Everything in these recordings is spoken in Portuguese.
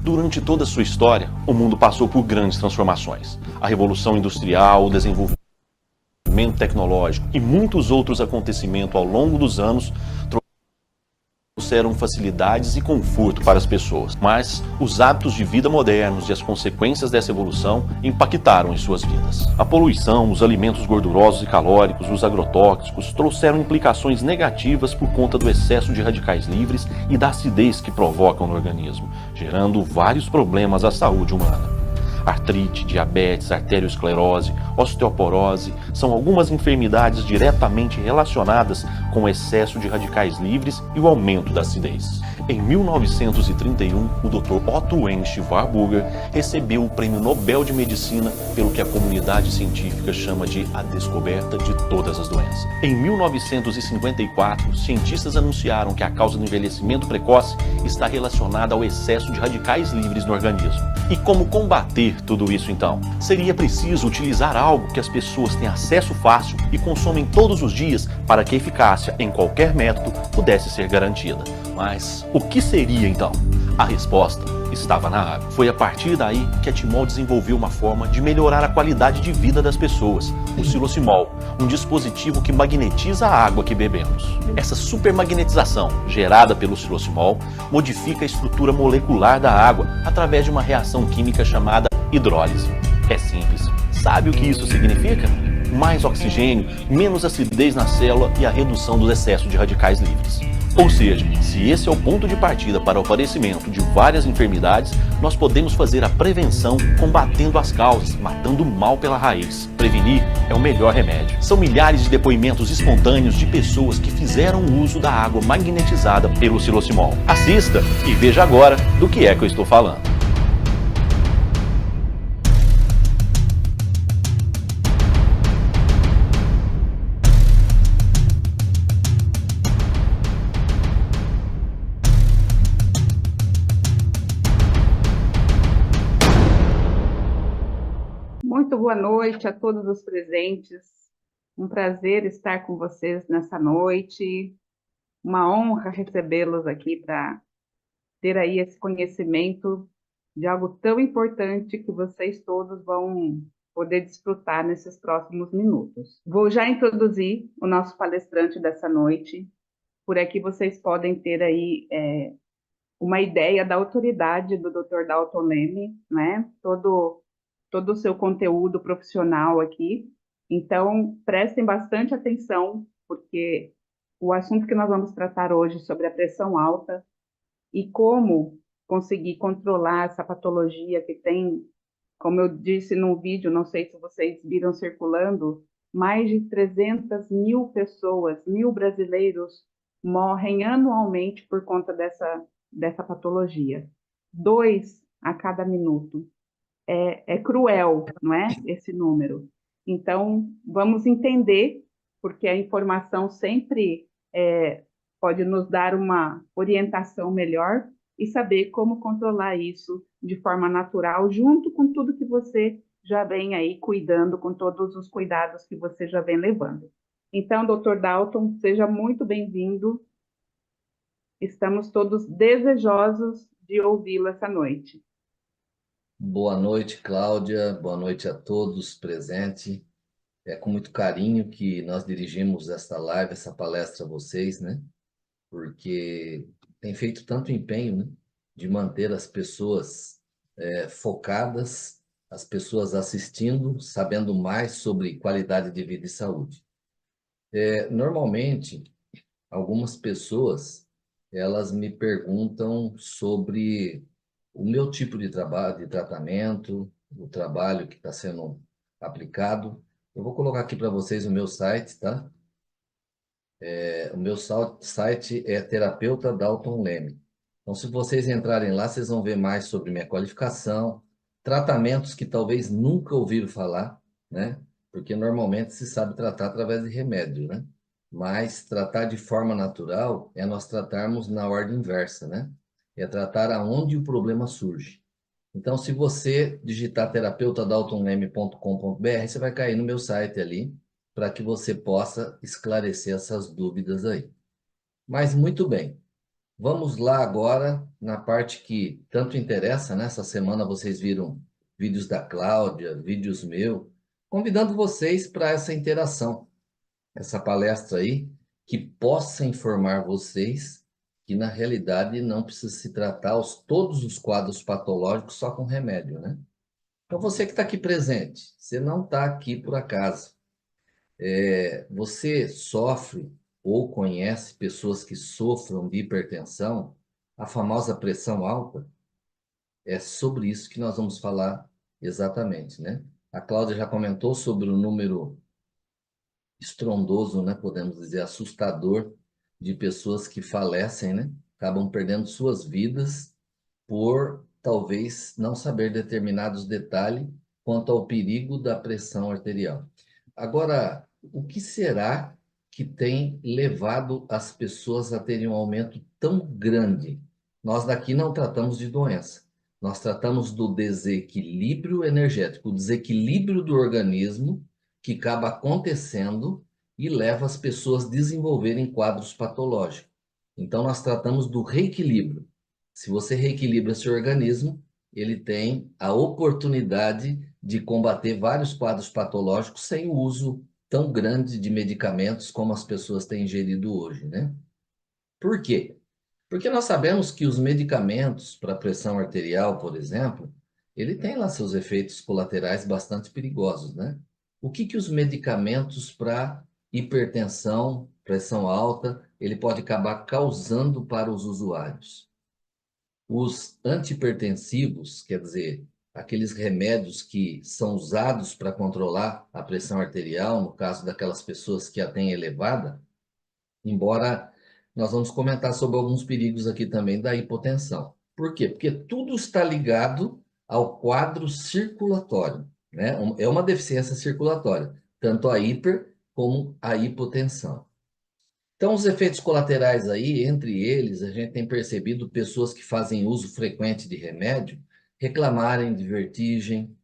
Durante toda a sua história, o mundo passou por grandes transformações. A Revolução Industrial, o desenvolvimento tecnológico e muitos outros acontecimentos ao longo dos anos trouxeram facilidades e conforto para as pessoas. Mas os hábitos de vida modernos e as consequências dessa evolução impactaram em suas vidas. A poluição, os alimentos gordurosos e calóricos, os agrotóxicos trouxeram implicações negativas por conta do excesso de radicais livres e da acidez que provocam no organismo, gerando vários problemas à saúde humana. Artrite, diabetes, arteriosclerose, osteoporose são algumas enfermidades diretamente relacionadas com o excesso de radicais livres e o aumento da acidez. Em 1931, o Dr. Otto Wendt Warburger recebeu o Prêmio Nobel de Medicina pelo que a comunidade científica chama de a descoberta de todas as doenças. Em 1954, cientistas anunciaram que a causa do envelhecimento precoce está relacionada ao excesso de radicais livres no organismo. E como combater tudo isso então? Seria preciso utilizar algo que as pessoas têm acesso fácil e consomem todos os dias para que a eficácia em qualquer método pudesse ser garantida. Mas o que seria então? A resposta estava na água. Foi a partir daí que a Timol desenvolveu uma forma de melhorar a qualidade de vida das pessoas, o Silosimol, um dispositivo que magnetiza a água que bebemos. Essa supermagnetização, gerada pelo Silosimol, modifica a estrutura molecular da água através de uma reação química chamada hidrólise. É simples. Sabe o que isso significa? Mais oxigênio, menos acidez na célula e a redução do excesso de radicais livres. Ou seja, se esse é o ponto de partida para o aparecimento de várias enfermidades, nós podemos fazer a prevenção combatendo as causas, matando o mal pela raiz. Prevenir é o melhor remédio. São milhares de depoimentos espontâneos de pessoas que fizeram uso da água magnetizada pelo Silosimol. Assista e veja agora do que é que eu estou falando. Muito boa noite a todos os presentes. Um prazer estar com vocês nessa noite. Uma honra recebê-los aqui para ter aí esse conhecimento de algo tão importante que vocês todos vão poder desfrutar nesses próximos minutos. Vou já introduzir o nosso palestrante dessa noite. Por aqui vocês podem ter aí uma ideia da autoridade do Dr. Dalton Leme, né? Todo o seu conteúdo profissional aqui. Então, prestem bastante atenção, porque o assunto que nós vamos tratar hoje sobre a pressão alta e como conseguir controlar essa patologia que tem, como eu disse no vídeo, não sei se vocês viram circulando, mais de 300 mil pessoas, 1.000 brasileiros morrem anualmente por conta dessa patologia. 2 a cada minuto. É cruel, não é? Esse número. Então, vamos entender, porque a informação sempre pode nos dar uma orientação melhor e saber como controlar isso de forma natural, junto com tudo que você já vem aí cuidando, com todos os cuidados que você já vem levando. Então, Dr. Dalton, seja muito bem-vindo. Estamos todos desejosos de ouvi-lo essa noite. Boa noite, Cláudia. Boa noite a todos presentes. É com muito carinho que nós dirigimos esta live, essa palestra a vocês, né? Porque tem feito tanto empenho, né, de manter as pessoas focadas, as pessoas assistindo, sabendo mais sobre qualidade de vida e saúde. Normalmente, algumas pessoas, elas me perguntam sobre o meu tipo de trabalho, de tratamento, o trabalho que está sendo aplicado. Eu vou colocar aqui para vocês o meu site, tá? O meu site é Terapeuta Dalton Leme. Então, se vocês entrarem lá, vocês vão ver mais sobre minha qualificação, tratamentos que talvez nunca ouviram falar, né? Porque normalmente se sabe tratar através de remédio, né? Mas tratar de forma natural é nós tratarmos na ordem inversa, né? É tratar aonde o problema surge. Então, se você digitar terapeutadaltonleme.com.br, você vai cair no meu site ali, para que você possa esclarecer essas dúvidas aí. Mas muito bem, Vamos lá agora na parte que tanto interessa, né? Essa semana vocês viram vídeos da Cláudia, vídeos meu, convidando vocês para essa interação, essa palestra aí, que possa informar vocês que na realidade não precisa se tratar todos os quadros patológicos só com remédio, né? Então você que está aqui presente, você não está aqui por acaso. Você sofre ou conhece pessoas que sofram de hipertensão, a famosa pressão alta? É sobre isso que nós vamos falar exatamente, né? A Cláudia já comentou sobre o número estrondoso, né? Podemos dizer, assustador, de pessoas que falecem, né? Acabam perdendo suas vidas por talvez não saber determinados detalhes quanto ao perigo da pressão arterial. Agora, o que será que tem levado as pessoas a terem um aumento tão grande? Nós daqui não tratamos de doença, nós tratamos do desequilíbrio energético, o desequilíbrio do organismo que acaba acontecendo e leva as pessoas a desenvolverem quadros patológicos. Então, nós tratamos do reequilíbrio. Se você reequilibra seu organismo, ele tem a oportunidade de combater vários quadros patológicos sem o uso tão grande de medicamentos como as pessoas têm ingerido hoje, né? Por quê? Porque nós sabemos que os medicamentos para pressão arterial, por exemplo, ele tem lá seus efeitos colaterais bastante perigosos, né? O que que os medicamentos para hipertensão, pressão alta, ele pode acabar causando para os usuários? Os antihipertensivos, quer dizer, aqueles remédios que são usados para controlar a pressão arterial, no caso daquelas pessoas que a têm elevada, embora nós vamos comentar sobre alguns perigos aqui também da hipotensão. Por quê? Porque tudo está ligado ao quadro circulatório, né? É uma deficiência circulatória, tanto a hiper como a hipotensão. Então, os efeitos colaterais aí, entre eles, a gente tem percebido pessoas que fazem uso frequente de remédio reclamarem de vertigem,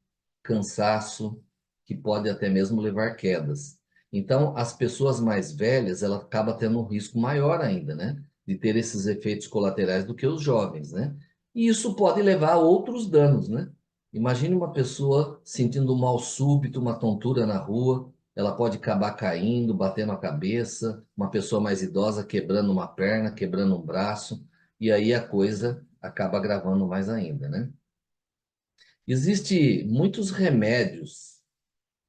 cansaço, que pode até mesmo levar quedas. Então, as pessoas mais velhas, ela acaba tendo um risco maior ainda, né? De ter esses efeitos colaterais do que os jovens, né? E isso pode levar a outros danos, né? Imagine uma pessoa sentindo um mal súbito, uma tontura na rua, ela pode acabar caindo, batendo a cabeça, uma pessoa mais idosa quebrando uma perna, quebrando um braço, e aí a coisa acaba agravando mais ainda, né? Existem muitos remédios,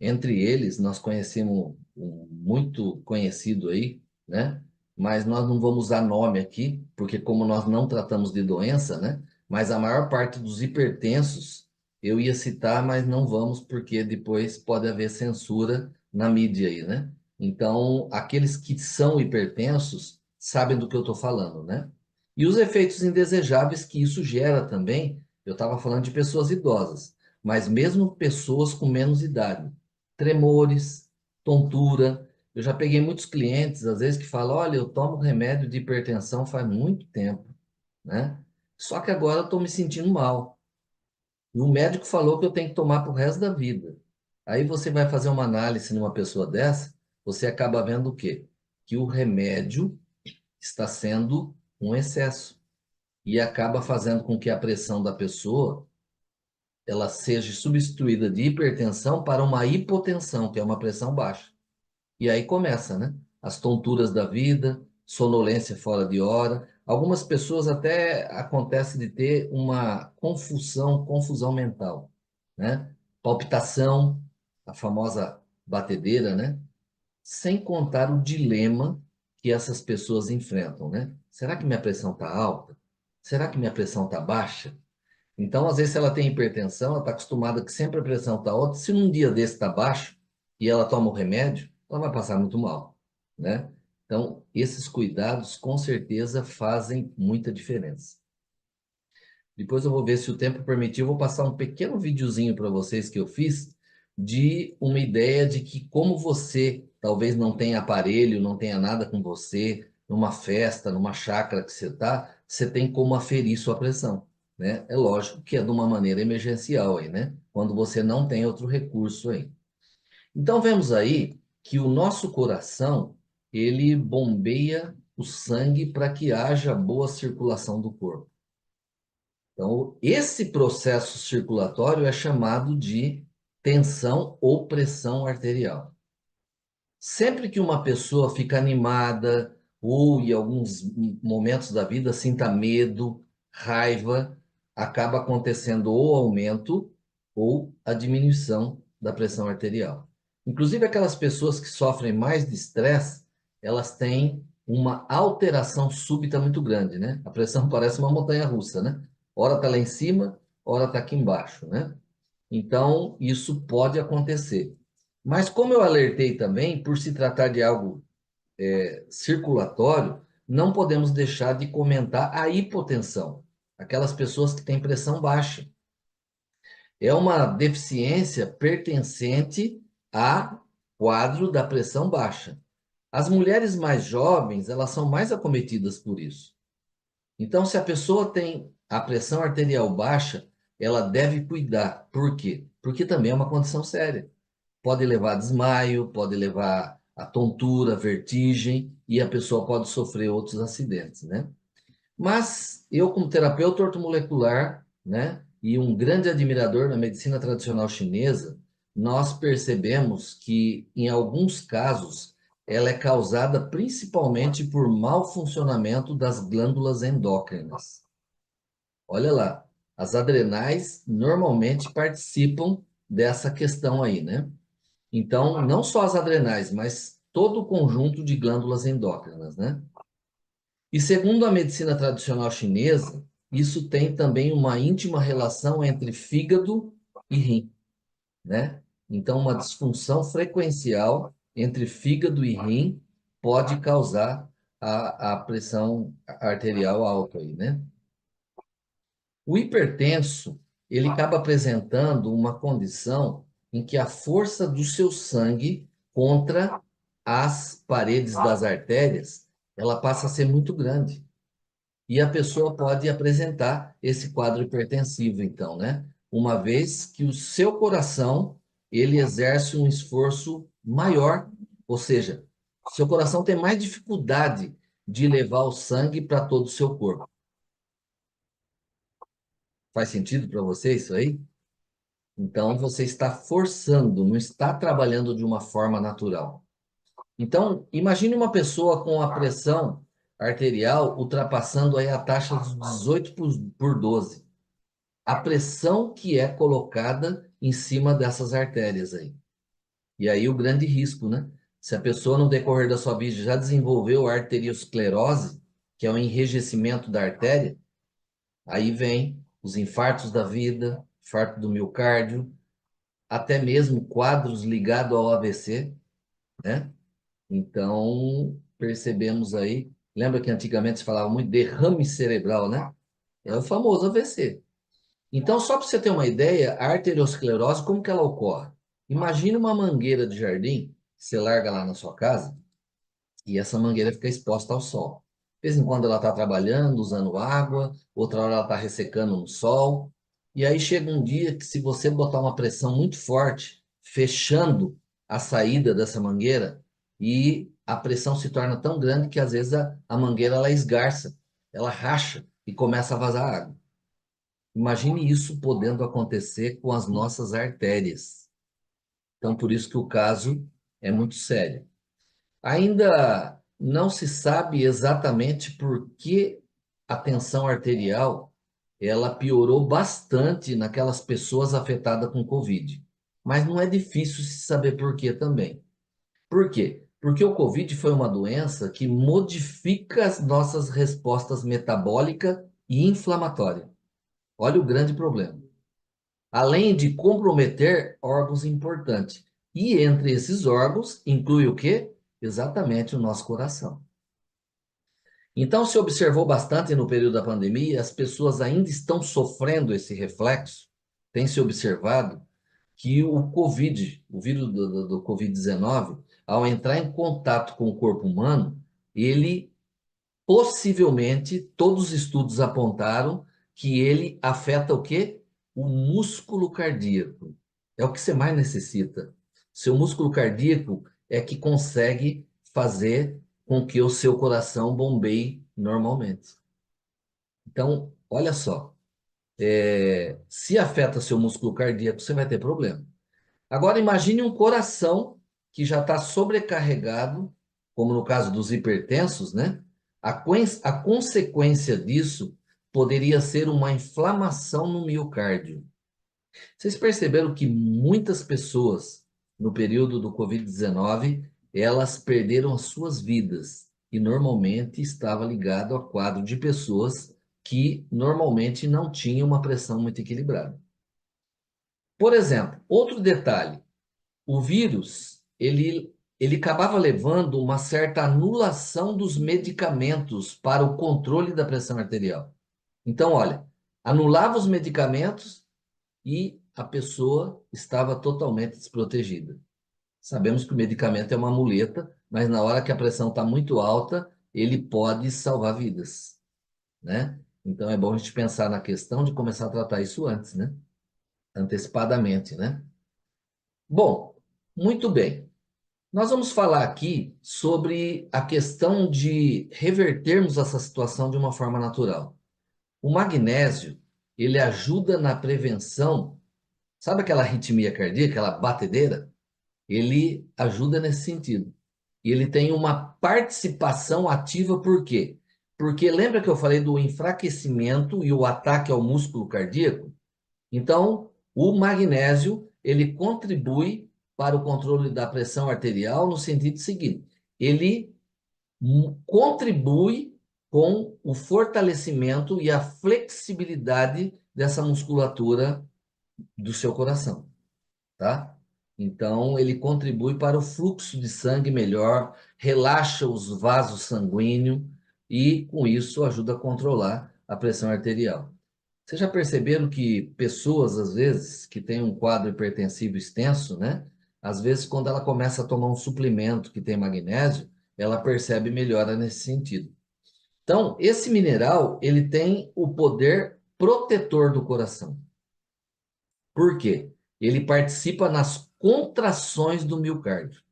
entre eles nós conhecemos um muito conhecido aí, né? Mas nós não vamos usar nome aqui, porque como nós não tratamos de doença, né? Mas a maior parte dos hipertensos eu ia citar, mas não vamos, porque depois pode haver censura na mídia aí, né? Então, aqueles que são hipertensos sabem do que eu estou falando, né? E os efeitos indesejáveis que isso gera também, eu estava falando de pessoas idosas, mas mesmo pessoas com menos idade, tremores, tontura. Eu já peguei muitos clientes, às vezes, que falam: olha, eu tomo remédio de hipertensão faz muito tempo, né? Só que agora eu estou me sentindo mal. E o médico falou que eu tenho que tomar para o resto da vida. Aí você vai fazer uma análise numa pessoa dessa, você acaba vendo o quê? Que o remédio está sendo um excesso e acaba fazendo com que a pressão da pessoa ela seja substituída de hipertensão para uma hipotensão, que é uma pressão baixa. E aí começa, né? As tonturas da vida, sonolência fora de hora. Algumas pessoas até acontece de ter uma confusão mental, né? Palpitação, a famosa batedeira, né? Sem contar o dilema que essas pessoas enfrentam, né? Será que minha pressão está alta? Será que minha pressão está baixa? Então, às vezes, se ela tem hipertensão, ela está acostumada que sempre a pressão está alta. Se num dia desse está baixo e ela toma o remédio, ela vai passar muito mal, né? Então, esses cuidados com certeza fazem muita diferença. Depois eu vou ver se o tempo permitir, eu vou passar um pequeno videozinho para vocês que eu fiz de uma ideia de que como você talvez não tenha aparelho, não tenha nada com você, numa festa, numa chácara que você está, você tem como aferir sua pressão, né? É lógico que é de uma maneira emergencial aí, né? Quando você não tem outro recurso aí. Então vemos aí que o nosso coração, ele bombeia o sangue para que haja boa circulação do corpo. Então, esse processo circulatório é chamado de tensão ou pressão arterial. Sempre que uma pessoa fica animada ou em alguns momentos da vida sinta medo, raiva, acaba acontecendo ou aumento ou a diminuição da pressão arterial. Inclusive aquelas pessoas que sofrem mais de estresse, elas têm uma alteração súbita muito grande, né? A pressão parece uma montanha-russa, né? Ora está lá em cima, ora está aqui embaixo, né? Então, isso pode acontecer. Mas como eu alertei também, por se tratar de algo circulatório, não podemos deixar de comentar a hipotensão. Aquelas pessoas que têm pressão baixa. É uma deficiência pertencente a quadro da pressão baixa. As mulheres mais jovens, elas são mais acometidas por isso. Então, se a pessoa tem a pressão arterial baixa, ela deve cuidar. Por quê? Porque também é uma condição séria. Pode levar a desmaio, pode levar a tontura, vertigem, e a pessoa pode sofrer outros acidentes, né? Mas eu, como terapeuta ortomolecular, né, e um grande admirador da medicina tradicional chinesa, nós percebemos que, em alguns casos, ela é causada principalmente por mau funcionamento das glândulas endócrinas. Olha lá, as adrenais normalmente participam dessa questão aí, né? Então, não só as adrenais, mas todo o conjunto de glândulas endócrinas, né? E segundo a medicina tradicional chinesa, isso tem também uma íntima relação entre fígado e rim, né? Então, uma disfunção frequencial entre fígado e rim pode causar a pressão arterial alta aí, né? O hipertenso, ele acaba apresentando uma condição em que a força do seu sangue contra as paredes das artérias, ela passa a ser muito grande. E a pessoa pode apresentar esse quadro hipertensivo, então, né? Uma vez que o seu coração, ele exerce um esforço maior, ou seja, seu coração tem mais dificuldade de levar o sangue para todo o seu corpo. Faz sentido para você isso aí? Então, você está forçando, não está trabalhando de uma forma natural. Então, imagine uma pessoa com a pressão arterial ultrapassando aí a taxa de 18 por 12. A pressão que é colocada em cima dessas artérias aí. E aí o grande risco, né? Se a pessoa no decorrer da sua vida já desenvolveu arteriosclerose, que é o enrijecimento da artéria, aí vem os infartos da vida, infarto do miocárdio, até mesmo quadros ligados ao AVC, né? Então, percebemos aí, lembra que antigamente se falava muito derrame cerebral, né? É o famoso AVC. Então, só para você ter uma ideia, a arteriosclerose, como que ela ocorre? Imagina uma mangueira de jardim, que você larga lá na sua casa, e essa mangueira fica exposta ao sol. De vez em quando ela está trabalhando, usando água, outra hora ela está ressecando no sol. E aí chega um dia que se você botar uma pressão muito forte, fechando a saída dessa mangueira, e a pressão se torna tão grande que às vezes a mangueira ela esgarça, ela racha e começa a vazar água. Imagine isso podendo acontecer com as nossas artérias. Então, por isso que o caso é muito sério. Ainda não se sabe exatamente por que a tensão arterial ela piorou bastante naquelas pessoas afetadas com Covid. Mas não é difícil se saber por que também. Por quê? Porque o Covid foi uma doença que modifica as nossas respostas metabólica e inflamatória. Olha o grande problema. Além de comprometer órgãos importantes. E entre esses órgãos, inclui o quê? Exatamente o nosso coração. Então, se observou bastante no período da pandemia, as pessoas ainda estão sofrendo esse reflexo. Tem se observado que o Covid, o vírus do Covid-19, ao entrar em contato com o corpo humano, ele possivelmente, todos os estudos apontaram que ele afeta o quê? O músculo cardíaco. É o que você mais necessita. Seu músculo cardíaco é que consegue fazer com que o seu coração bombeie normalmente. Então, olha só, se afeta seu músculo cardíaco, você vai ter problema. Agora, imagine um coração que já está sobrecarregado, como no caso dos hipertensos, né? A consequência disso poderia ser uma inflamação no miocárdio. Vocês perceberam que muitas pessoas, no período do Covid-19, elas perderam as suas vidas e normalmente estava ligado a quadro de pessoas que normalmente não tinham uma pressão muito equilibrada. Por exemplo, outro detalhe, o vírus, ele acabava levando uma certa anulação dos medicamentos para o controle da pressão arterial. Então, olha, anulava os medicamentos e a pessoa estava totalmente desprotegida. Sabemos que o medicamento é uma muleta, mas na hora que a pressão está muito alta, ele pode salvar vidas, né? Então é bom a gente pensar na questão de começar a tratar isso antes, né? Antecipadamente, né? Bom, muito bem. Nós vamos falar aqui sobre a questão de revertermos essa situação de uma forma natural. O magnésio, ele ajuda na prevenção. Sabe aquela arritmia cardíaca, aquela batedeira? Ele ajuda nesse sentido. E ele tem uma participação ativa, por quê? Porque lembra que eu falei do enfraquecimento e o ataque ao músculo cardíaco? Então, o magnésio, ele contribui para o controle da pressão arterial no sentido seguinte: ele contribui com o fortalecimento e a flexibilidade dessa musculatura do seu coração, tá? Então, ele contribui para o fluxo de sangue melhor, relaxa os vasos sanguíneos e, com isso, ajuda a controlar a pressão arterial. Vocês já perceberam que pessoas, às vezes, que têm um quadro hipertensivo extenso, né? Às vezes, quando ela começa a tomar um suplemento que tem magnésio, ela percebe melhora nesse sentido. Então, esse mineral, ele tem o poder protetor do coração. Por quê? Ele participa nas contrações do miocárdio.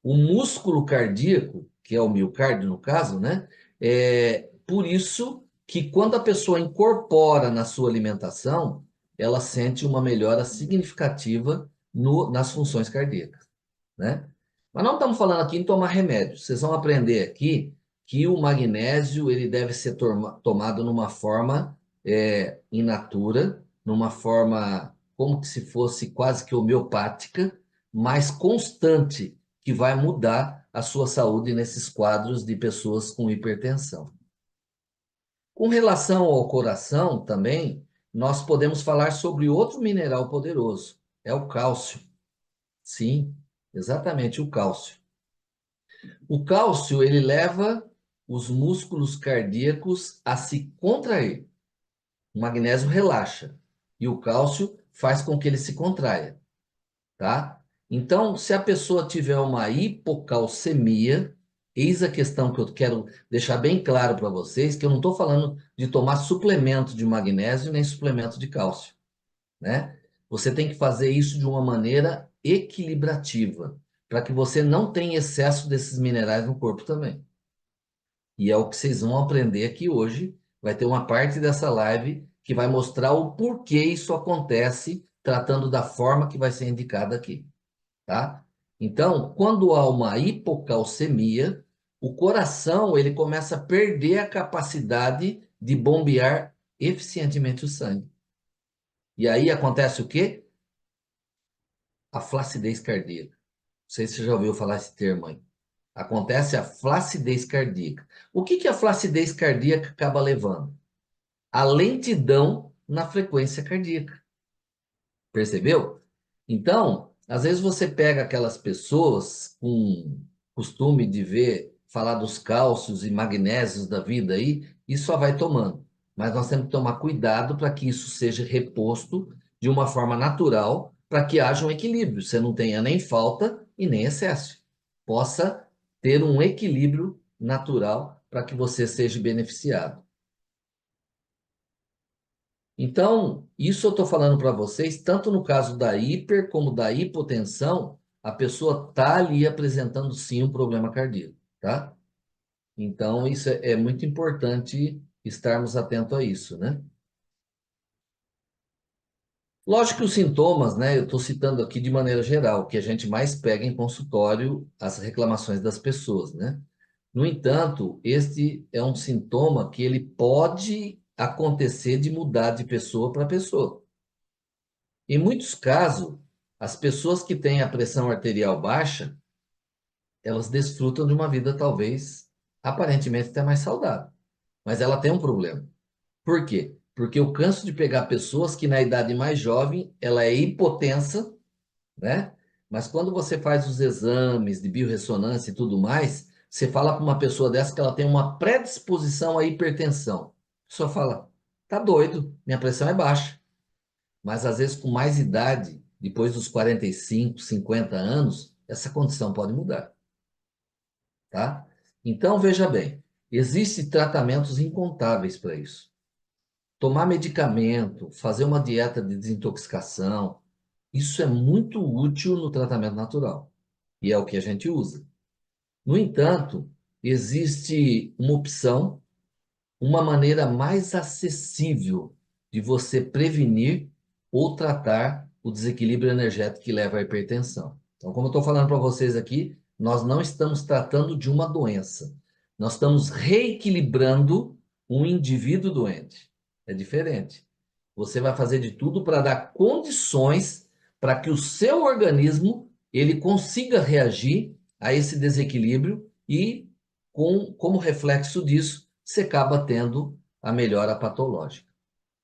O músculo cardíaco, que é o miocárdio no caso, né? É por isso que quando a pessoa incorpora na sua alimentação, ela sente uma melhora significativa nas funções cardíacas, né? Mas não estamos falando aqui em tomar remédio. Vocês vão aprender aqui que o magnésio ele deve ser tomado numa forma in natura, numa forma como que se fosse quase que homeopática, mas constante, que vai mudar a sua saúde nesses quadros de pessoas com hipertensão. Com relação ao coração também, nós podemos falar sobre outro mineral poderoso, é o cálcio. Sim, exatamente o cálcio. O cálcio, ele leva os músculos cardíacos a se contrair. O magnésio relaxa e o cálcio faz com que ele se contraia, tá? Então, se a pessoa tiver uma hipocalcemia, eis a questão que eu quero deixar bem claro para vocês, que eu não estou falando de tomar suplemento de magnésio nem suplemento de cálcio, né? Você tem que fazer isso de uma maneira equilibrativa, para que você não tenha excesso desses minerais no corpo também. E é o que vocês vão aprender aqui hoje. Vai ter uma parte dessa live que vai mostrar o porquê isso acontece, tratando da forma que vai ser indicada aqui, tá? Então, quando há uma hipocalcemia, o coração ele começa a perder a capacidade de bombear eficientemente o sangue. E aí acontece o quê? A flacidez cardíaca. Não sei se você já ouviu falar esse termo aí. Acontece a flacidez cardíaca. O que a flacidez cardíaca acaba levando? A lentidão na frequência cardíaca. Percebeu? Então, às vezes você pega aquelas pessoas com costume de ver, falar dos cálcios e magnésios da vida aí, e só vai tomando. Mas nós temos que tomar cuidado para que isso seja reposto de uma forma natural, para que haja um equilíbrio. Você não tenha nem falta e nem excesso. Possa ter um equilíbrio natural para que você seja beneficiado. Então, isso eu estou falando para vocês, tanto no caso da hiper como da hipotensão, a pessoa está ali apresentando sim um problema cardíaco, tá? Então, isso é muito importante estarmos atentos a isso, né? Lógico que os sintomas, né? Eu estou citando aqui de maneira geral, que a gente mais pega em consultório as reclamações das pessoas, né? No entanto, este é um sintoma que ele pode acontecer de mudar de pessoa para pessoa. Em muitos casos, as pessoas que têm a pressão arterial baixa, elas desfrutam de uma vida talvez aparentemente até mais saudável, mas ela tem um problema. Por quê? Porque eu canso de pegar pessoas que na idade mais jovem ela é hipotensa, né? Mas quando você faz os exames de biorressonância e tudo mais, você fala para uma pessoa dessa que ela tem uma predisposição à hipertensão. A pessoa fala, tá doido, minha pressão é baixa. Mas às vezes com mais idade, depois dos 45, 50 anos, essa condição pode mudar, tá? Então veja bem, existem tratamentos incontáveis para isso. Tomar medicamento, fazer uma dieta de desintoxicação, isso é muito útil no tratamento natural e é o que a gente usa. No entanto, existe uma opção, uma maneira mais acessível de você prevenir ou tratar o desequilíbrio energético que leva à hipertensão. Então, como eu estou falando para vocês aqui, nós não estamos tratando de uma doença, nós estamos reequilibrando um indivíduo doente. É diferente. Você vai fazer de tudo para dar condições para que o seu organismo ele consiga reagir a esse desequilíbrio e, como reflexo disso, você acaba tendo a melhora patológica.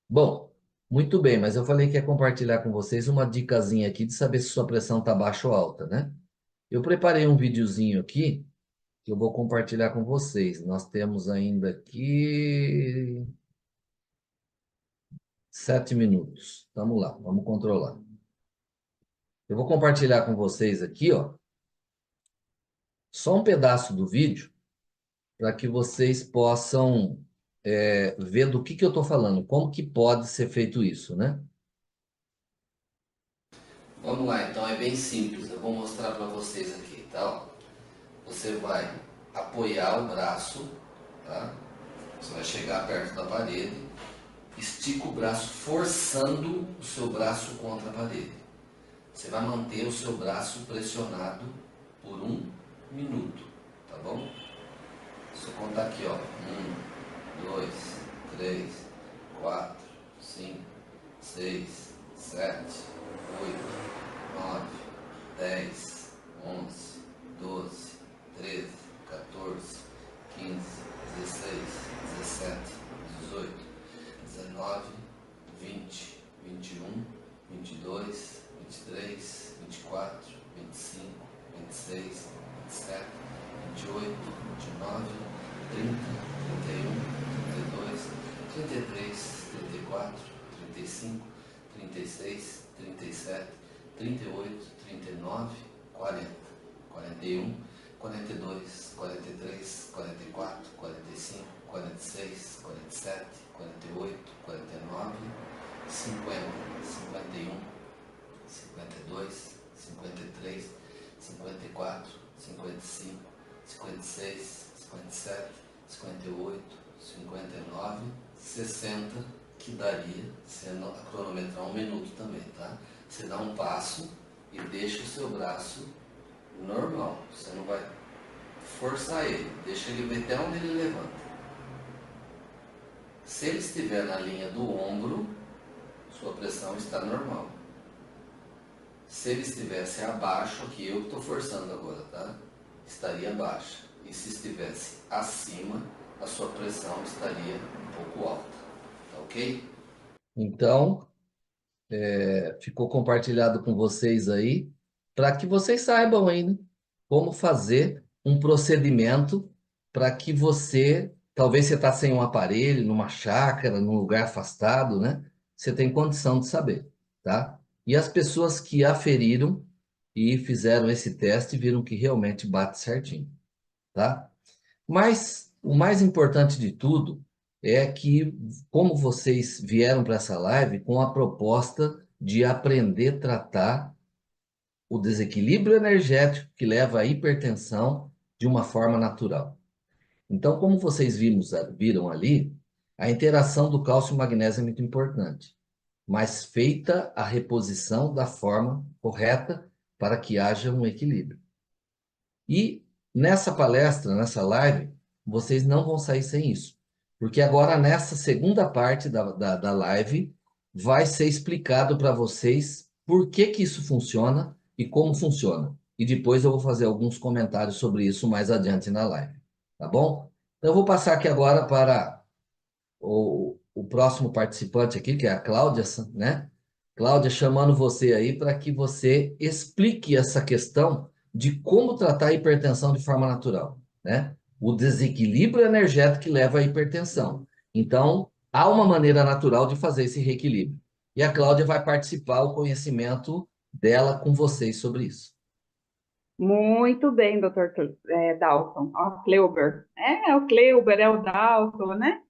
Bom, muito bem, mas eu falei que ia compartilhar com vocês uma dicasinha aqui de saber se sua pressão está baixa ou alta, né? Eu preparei um videozinho aqui que eu vou compartilhar com vocês. Nós temos ainda aqui 7 minutos. Vamos lá, vamos controlar. Eu vou compartilhar com vocês aqui, ó, só um pedaço do vídeo para que vocês possam ver do que eu estou falando, como que pode ser feito isso, né? Vamos lá, então é bem simples. Eu vou mostrar para vocês aqui, tá? Ó, você vai apoiar o braço, tá? Você vai chegar perto da parede, estica o braço forçando o seu braço contra a parede. Você vai manter o seu braço pressionado por 1 minuto, tá bom? Se eu contar aqui, ó, 1, 2, 3, 4, 5, 6, 7, 8, 9, 10, 11, 12, 13, 14, 15, 16, 17, 18, 19, 20, 21, 22, 23, 24, 25, 26, 27, 28, 29, 30, 31, 32, 33, 34, 35, 36, 37, 38, 39, 40, 41, 42, 43, 44, 45, 46, 47, 48, 49, 50, 51, 52, 53, 54, 55, 56, 57, 58, 59, 60, que daria, sendo a cronometrar 1 minuto também, tá? Você dá um passo e deixa o seu braço normal, você não vai forçar ele, deixa ele ver até onde ele levanta. Se ele estiver na linha do ombro, sua pressão está normal. Se ele estivesse abaixo, aqui eu que estou forçando agora, tá? Estaria baixa. E se estivesse acima, a sua pressão estaria um pouco alta. Tá ok? Então, ficou compartilhado com vocês aí, para que vocês saibam ainda como fazer um procedimento para que você, talvez você está sem um aparelho, numa chácara, num lugar afastado, né? Você tem condição de saber, tá? E as pessoas que aferiram e fizeram esse teste viram que realmente bate certinho, tá? Mas o mais importante de tudo é que, como vocês vieram para essa live com a proposta de aprender a tratar o desequilíbrio energético que leva à hipertensão de uma forma natural. Então, como vocês viram ali, a interação do cálcio e magnésio é muito importante, mas feita a reposição da forma correta para que haja um equilíbrio. E nessa palestra, nessa live, vocês não vão sair sem isso. Porque agora, nessa segunda parte da live, vai ser explicado para vocês por que que isso funciona e como funciona. E depois eu vou fazer alguns comentários sobre isso mais adiante na live. Tá bom? Então, eu vou passar aqui agora para o próximo participante aqui, que é a Cláudia, né? Cláudia, chamando você aí para que você explique essa questão de como tratar a hipertensão de forma natural, né? O desequilíbrio energético que leva à hipertensão. Então, há uma maneira natural de fazer esse reequilíbrio. E a Cláudia vai participar o conhecimento dela com vocês sobre isso. Muito bem, doutor Dalton. Ó, Kleuber. É o Kleuber, é o Dalton, né?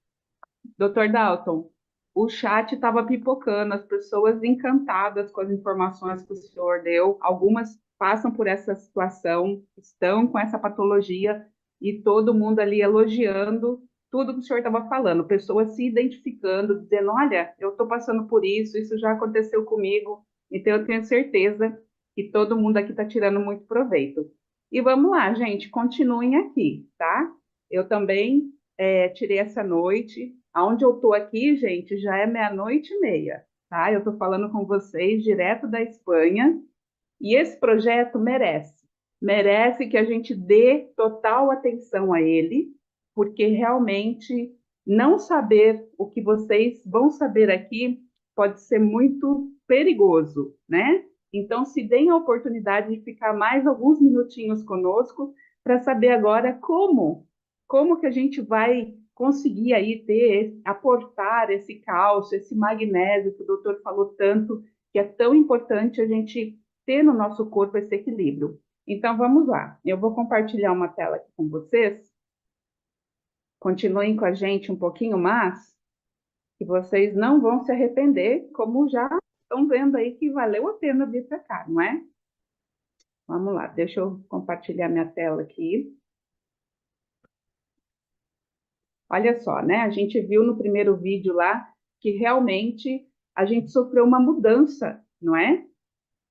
Doutor Dalton, o chat estava pipocando, as pessoas encantadas com as informações que o senhor deu. Algumas passam por essa situação, estão com essa patologia, e todo mundo ali elogiando tudo que o senhor estava falando. Pessoas se identificando, dizendo: olha, eu estou passando por isso já aconteceu comigo, então eu tenho certeza que todo mundo aqui está tirando muito proveito. E vamos lá, gente, continuem aqui, tá? Eu também tirei essa noite. Aonde eu estou aqui, gente, já é 00:30, tá? Eu estou falando com vocês direto da Espanha, e esse projeto merece que a gente dê total atenção a ele, porque realmente não saber o que vocês vão saber aqui pode ser muito perigoso, né? Então, se deem a oportunidade de ficar mais alguns minutinhos conosco para saber agora como que a gente vai conseguir aí aportar esse cálcio, esse magnésio que o doutor falou tanto, que é tão importante a gente ter no nosso corpo esse equilíbrio. Então, vamos lá. Eu vou compartilhar uma tela aqui com vocês. Continuem com a gente um pouquinho mais, que vocês não vão se arrepender, como já estão vendo aí que valeu a pena vir para cá, não é? Vamos lá, deixa eu compartilhar minha tela aqui. Olha só, né? A gente viu no primeiro vídeo lá que realmente a gente sofreu uma mudança, não é?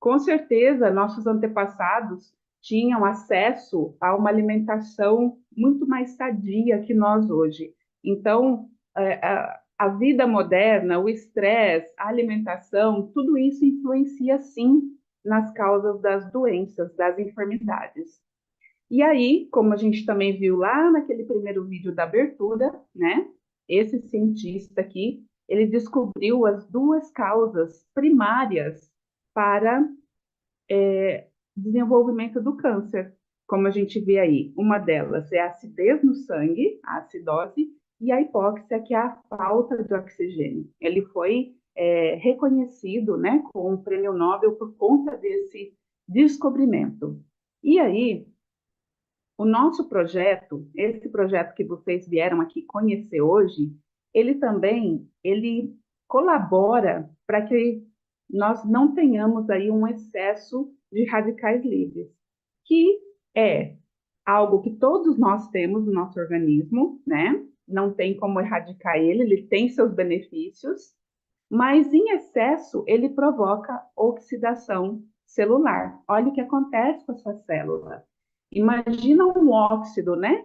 Com certeza, nossos antepassados tinham acesso a uma alimentação muito mais sadia que nós hoje. Então, a vida moderna, o estresse, a alimentação, tudo isso influencia sim nas causas das doenças, das enfermidades. E aí, como a gente também viu lá naquele primeiro vídeo da abertura, né? Esse cientista aqui, ele descobriu as duas causas primárias para desenvolvimento do câncer. Como a gente vê aí, uma delas é a acidez no sangue, a acidose, e a hipóxia, que é a falta de oxigênio. Ele foi reconhecido, né, com o prêmio Nobel por conta desse descobrimento. E aí, o nosso projeto, esse projeto que vocês vieram aqui conhecer hoje, ele colabora para que nós não tenhamos aí um excesso de radicais livres, que é algo que todos nós temos no nosso organismo, né? Não tem como erradicar ele tem seus benefícios, mas em excesso ele provoca oxidação celular. Olha o que acontece com a sua célula. Imagina um óxido, né?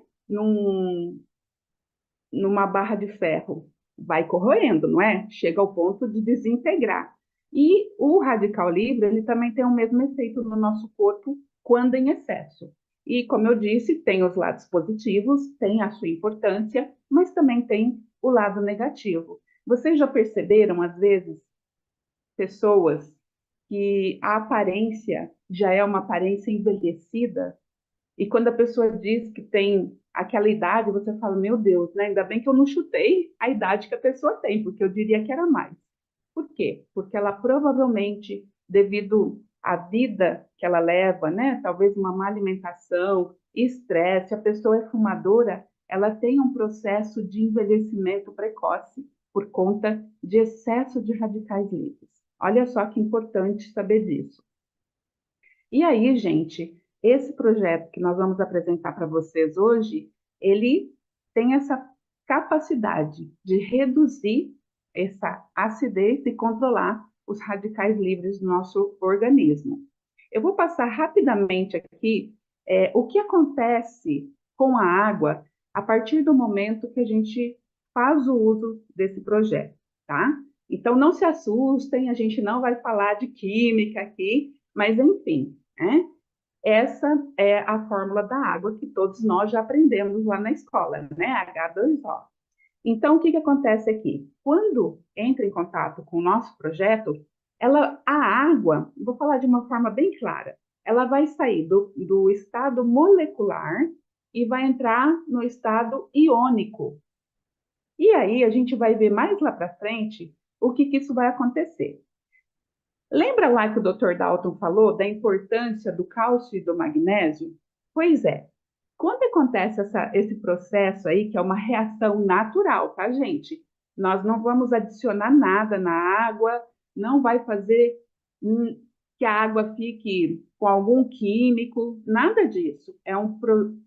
Numa barra de ferro. Vai corroendo, não é? Chega ao ponto de desintegrar. E o radical livre, ele também tem o mesmo efeito no nosso corpo quando em excesso. E, como eu disse, tem os lados positivos, tem a sua importância, mas também tem o lado negativo. Vocês já perceberam, às vezes, pessoas que a aparência já é uma aparência envelhecida? E quando a pessoa diz que tem aquela idade, você fala: meu Deus, né? Ainda bem que eu não chutei a idade que a pessoa tem, porque eu diria que era mais. Por quê? Porque ela provavelmente, devido à vida que ela leva, né? Talvez uma má alimentação, estresse, a pessoa é fumadora, ela tem um processo de envelhecimento precoce por conta de excesso de radicais livres. Olha só que importante saber disso. E aí, gente, esse projeto que nós vamos apresentar para vocês hoje, ele tem essa capacidade de reduzir essa acidez e controlar os radicais livres do nosso organismo. Eu vou passar rapidamente aqui o que acontece com a água a partir do momento que a gente faz o uso desse projeto, tá? Então, não se assustem, a gente não vai falar de química aqui, mas enfim, né? Essa é a fórmula da água que todos nós já aprendemos lá na escola, né? H2O. Então, o que acontece aqui? Quando entra em contato com o nosso projeto, a água, vou falar de uma forma bem clara, ela vai sair do estado molecular e vai entrar no estado iônico. E aí a gente vai ver mais lá para frente o que isso vai acontecer. Lembra lá que o Dr. Dalton falou da importância do cálcio e do magnésio? Pois é, quando acontece esse processo aí, que é uma reação natural, tá, gente? Nós não vamos adicionar nada na água, não vai fazer que a água fique com algum químico, nada disso. É uma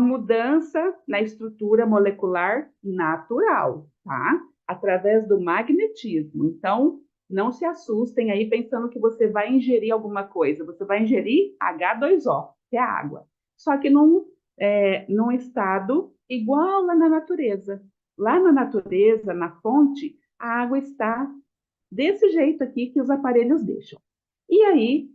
mudança na estrutura molecular natural, tá? Através do magnetismo. Então, não se assustem aí pensando que você vai ingerir alguma coisa. Você vai ingerir H2O, que é água. Só que num estado igual lá na natureza. Lá na natureza, na fonte, a água está desse jeito aqui que os aparelhos deixam. E aí,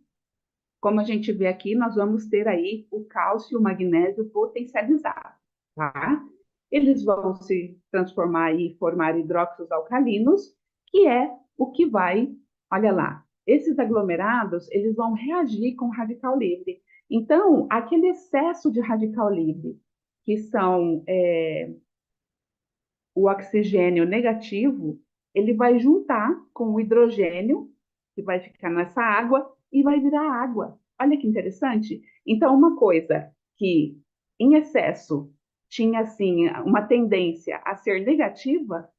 como a gente vê aqui, nós vamos ter aí o cálcio e o magnésio potencializados, tá? Eles vão se transformar e formar hidróxidos alcalinos, que é o que vai, olha lá, esses aglomerados, eles vão reagir com radical livre. Então, aquele excesso de radical livre, que são o oxigênio negativo, ele vai juntar com o hidrogênio, que vai ficar nessa água, e vai virar água. Olha que interessante. Então, uma coisa que em excesso tinha assim uma tendência a ser negativa,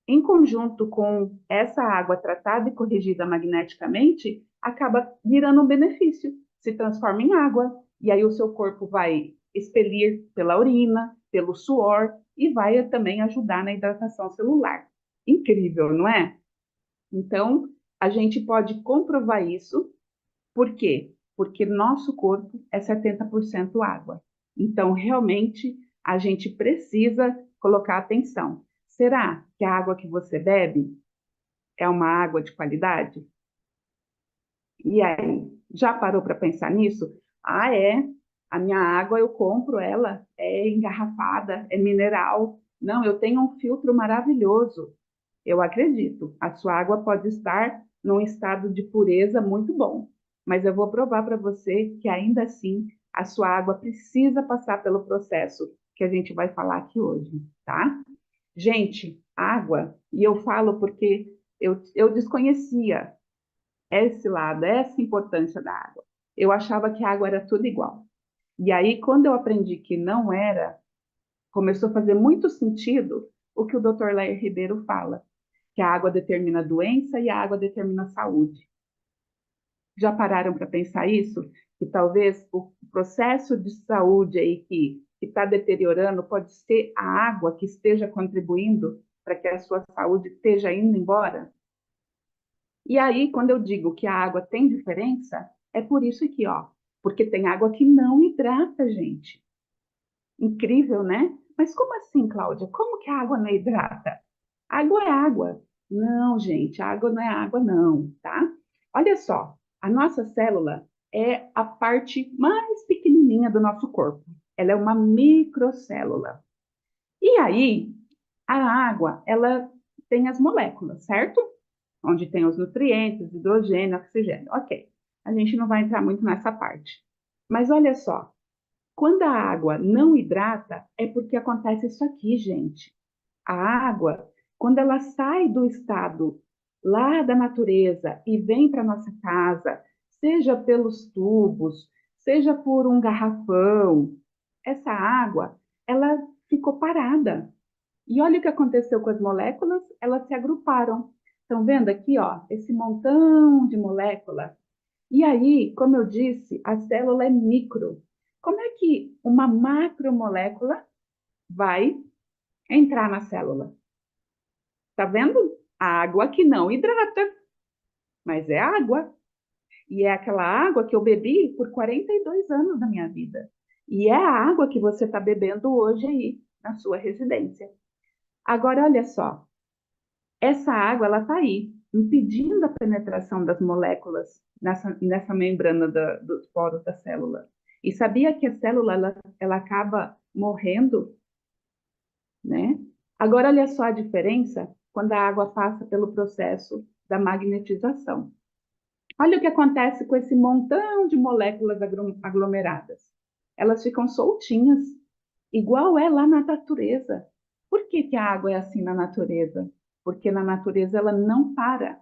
em conjunto com essa água tratada e corrigida magneticamente, acaba virando um benefício, se transforma em água, e aí o seu corpo vai expelir pela urina, pelo suor, e vai também ajudar na hidratação celular. Incrível, não é? Então, a gente pode comprovar isso. Por quê? Porque nosso corpo é 70% água. Então, realmente, a gente precisa colocar atenção. Será que a água que você bebe é uma água de qualidade? E aí, já parou para pensar nisso? Ah, é. A minha água eu compro ela, é engarrafada, é mineral. Não, eu tenho um filtro maravilhoso. Eu acredito, a sua água pode estar num estado de pureza muito bom, mas eu vou provar para você que ainda assim a sua água precisa passar pelo processo que a gente vai falar aqui hoje, tá? Gente, água, e eu falo porque eu desconhecia esse lado, essa importância da água. Eu achava que a água era tudo igual. E aí, quando eu aprendi que não era, começou a fazer muito sentido o que o Dr. Lair Ribeiro fala, que a água determina a doença e a água determina a saúde. Já pararam para pensar isso? Que talvez o processo de saúde aí que está deteriorando pode ser a água que esteja contribuindo para que a sua saúde esteja indo embora? E aí, quando eu digo que a água tem diferença, é por isso aqui, ó. Porque tem água que não hidrata, gente. Incrível, né? Mas como assim, Cláudia? Como que a água não hidrata? Água é água. Não, gente, água não é água, não, tá? Olha só, a nossa célula é a parte mais pequenininha do nosso corpo. Ela é uma microcélula. E aí, a água, ela tem as moléculas, certo? Onde tem os nutrientes, hidrogênio, oxigênio. Ok, a gente não vai entrar muito nessa parte. Mas olha só, quando a água não hidrata, é porque acontece isso aqui, gente. A água, quando ela sai do estado lá da natureza e vem para nossa casa, seja pelos tubos, seja por um garrafão, essa água, ela ficou parada. E olha o que aconteceu com as moléculas, elas se agruparam. Estão vendo aqui, ó, esse montão de molécula? E aí, como eu disse, a célula é micro. Como é que uma macromolécula vai entrar na célula? Tá vendo? A água que não hidrata, mas é água. E é aquela água que eu bebi por 42 anos da minha vida. E é a água que você está bebendo hoje aí, na sua residência. Agora, olha só. Essa água, ela está aí, impedindo a penetração das moléculas nessa membrana dos poros da célula. E sabia que a célula, ela acaba morrendo, né? Agora, olha só a diferença quando a água passa pelo processo da magnetização. Olha o que acontece com esse montão de moléculas aglomeradas. Elas ficam soltinhas, igual é lá na natureza. Por que que a água é assim na natureza? Porque na natureza ela não para.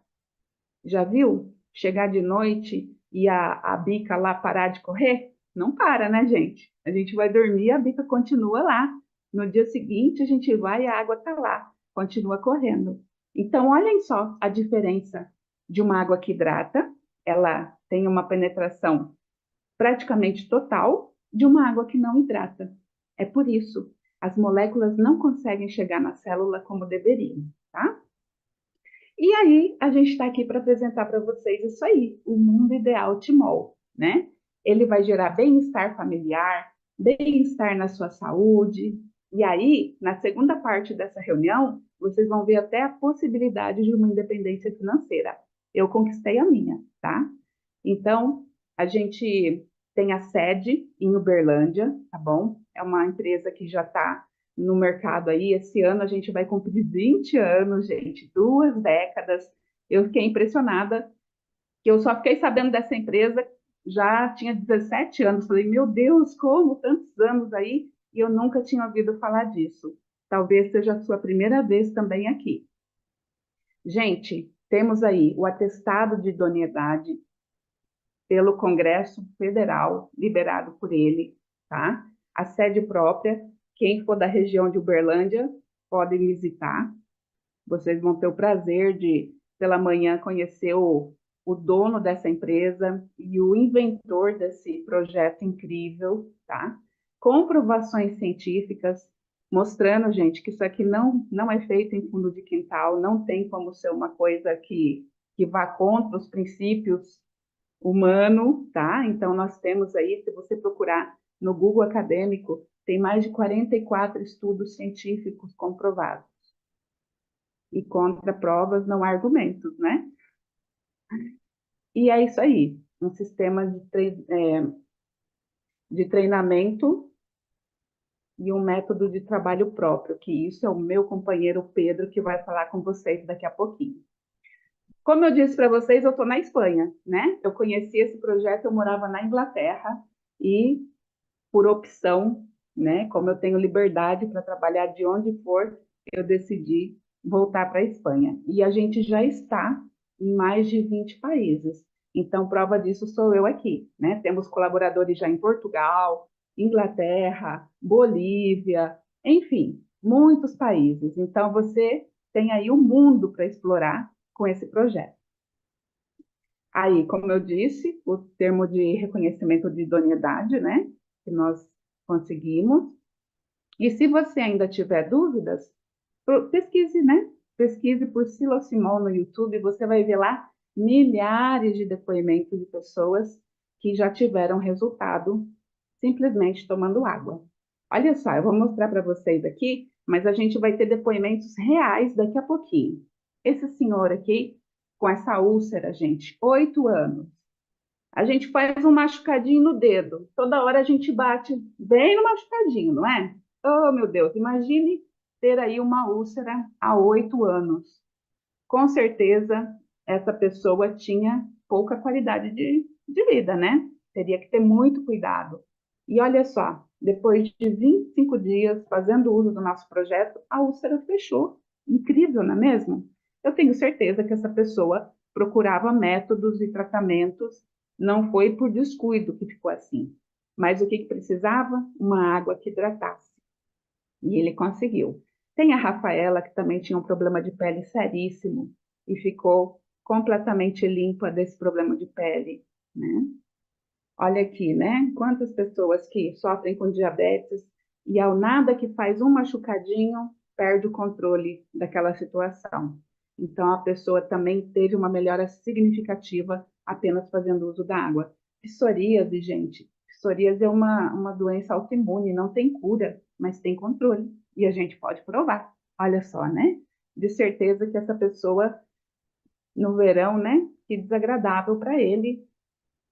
Já viu? Chegar de noite e a bica lá parar de correr? Não para, né, gente? A gente vai dormir e a bica continua lá. No dia seguinte, a gente vai e a água está lá, continua correndo. Então, olhem só a diferença de uma água que hidrata, ela tem uma penetração praticamente total, de uma água que não hidrata. É por isso, as moléculas não conseguem chegar na célula como deveriam, tá? E aí, a gente está aqui para apresentar para vocês isso aí, o mundo ideal Timol, né? Ele vai gerar bem-estar familiar, bem-estar na sua saúde. E aí, na segunda parte dessa reunião, vocês vão ver até a possibilidade de uma independência financeira. Eu conquistei a minha, tá? Então, a gente tem a sede em Uberlândia, tá bom? É uma empresa que já está no mercado aí. Esse ano a gente vai cumprir 20 anos, gente, 2 décadas. Eu fiquei impressionada, que eu só fiquei sabendo dessa empresa, já tinha 17 anos. Falei, meu Deus, como tantos anos aí? E eu nunca tinha ouvido falar disso. Talvez seja a sua primeira vez também aqui. Gente, temos aí o atestado de idoneidade pelo Congresso Federal, liberado por ele, tá? A sede própria, quem for da região de Uberlândia, pode visitar. Vocês vão ter o prazer de, pela manhã, conhecer o dono dessa empresa e o inventor desse projeto incrível, tá? Comprovações científicas mostrando, gente, que isso aqui não é feito em fundo de quintal, não tem como ser uma coisa que vá contra os princípios humano, tá? Então, nós temos aí, se você procurar no Google Acadêmico, tem mais de 44 estudos científicos comprovados. E contra provas não há argumentos, né? E é isso aí, um sistema de treinamento e um método de trabalho próprio, que isso é o meu companheiro Pedro que vai falar com vocês daqui a pouquinho. Como eu disse para vocês, eu estou na Espanha, né? Eu conheci esse projeto, eu morava na Inglaterra e por opção, né? Como eu tenho liberdade para trabalhar de onde for, eu decidi voltar para a Espanha. E a gente já está em mais de 20 países. Então, prova disso sou eu aqui, né? Temos colaboradores já em Portugal, Inglaterra, Bolívia, enfim, muitos países. Então, você tem aí o mundo para explorar com esse projeto. Aí, como eu disse, o termo de reconhecimento de idoneidade, né? Que nós conseguimos. E se você ainda tiver dúvidas, pesquise, né? Pesquise por Psilocimol no YouTube, você vai ver lá milhares de depoimentos de pessoas que já tiveram resultado simplesmente tomando água. Olha só, eu vou mostrar para vocês aqui, mas a gente vai ter depoimentos reais daqui a pouquinho. Esse senhor aqui, com essa úlcera, gente, 8 anos. A gente faz um machucadinho no dedo. Toda hora a gente bate bem no machucadinho, não é? Oh, meu Deus, imagine ter aí uma úlcera há 8 anos. Com certeza, essa pessoa tinha pouca qualidade de vida, né? Teria que ter muito cuidado. E olha só, depois de 25 dias fazendo uso do nosso projeto, a úlcera fechou. Incrível, não é mesmo? Eu tenho certeza que essa pessoa procurava métodos e tratamentos, não foi por descuido que ficou assim. Mas o que precisava? Uma água que hidratasse. E ele conseguiu. Tem a Rafaela, que também tinha um problema de pele seríssimo e ficou completamente limpa desse problema de pele, né? Olha aqui, né? Quantas pessoas que sofrem com diabetes e ao nada que faz um machucadinho, perde o controle daquela situação. Então, a pessoa também teve uma melhora significativa apenas fazendo uso da água. Psoríase, gente. Psoríase é uma doença autoimune, não tem cura, mas tem controle. E a gente pode provar. Olha só, né? De certeza que essa pessoa, no verão, né? Que desagradável para ele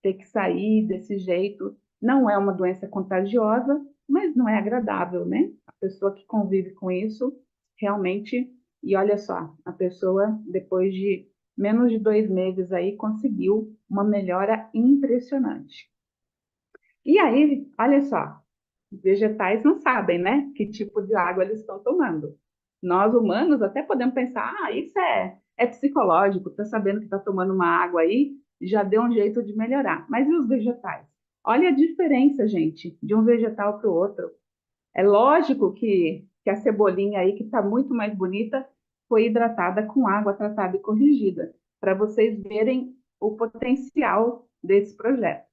ter que sair desse jeito. Não é uma doença contagiosa, mas não é agradável, né? A pessoa que convive com isso, realmente, e olha só, a pessoa, depois de menos de 2 meses aí, conseguiu uma melhora impressionante. E aí, olha só, os vegetais não sabem, né, que tipo de água eles estão tomando. Nós, humanos, até podemos pensar, isso é psicológico, tá sabendo que está tomando uma água aí, já deu um jeito de melhorar. Mas e os vegetais? Olha a diferença, gente, de um vegetal para o outro. É lógico que a cebolinha aí, que está muito mais bonita, foi hidratada com água tratada e corrigida, para vocês verem o potencial desse projeto.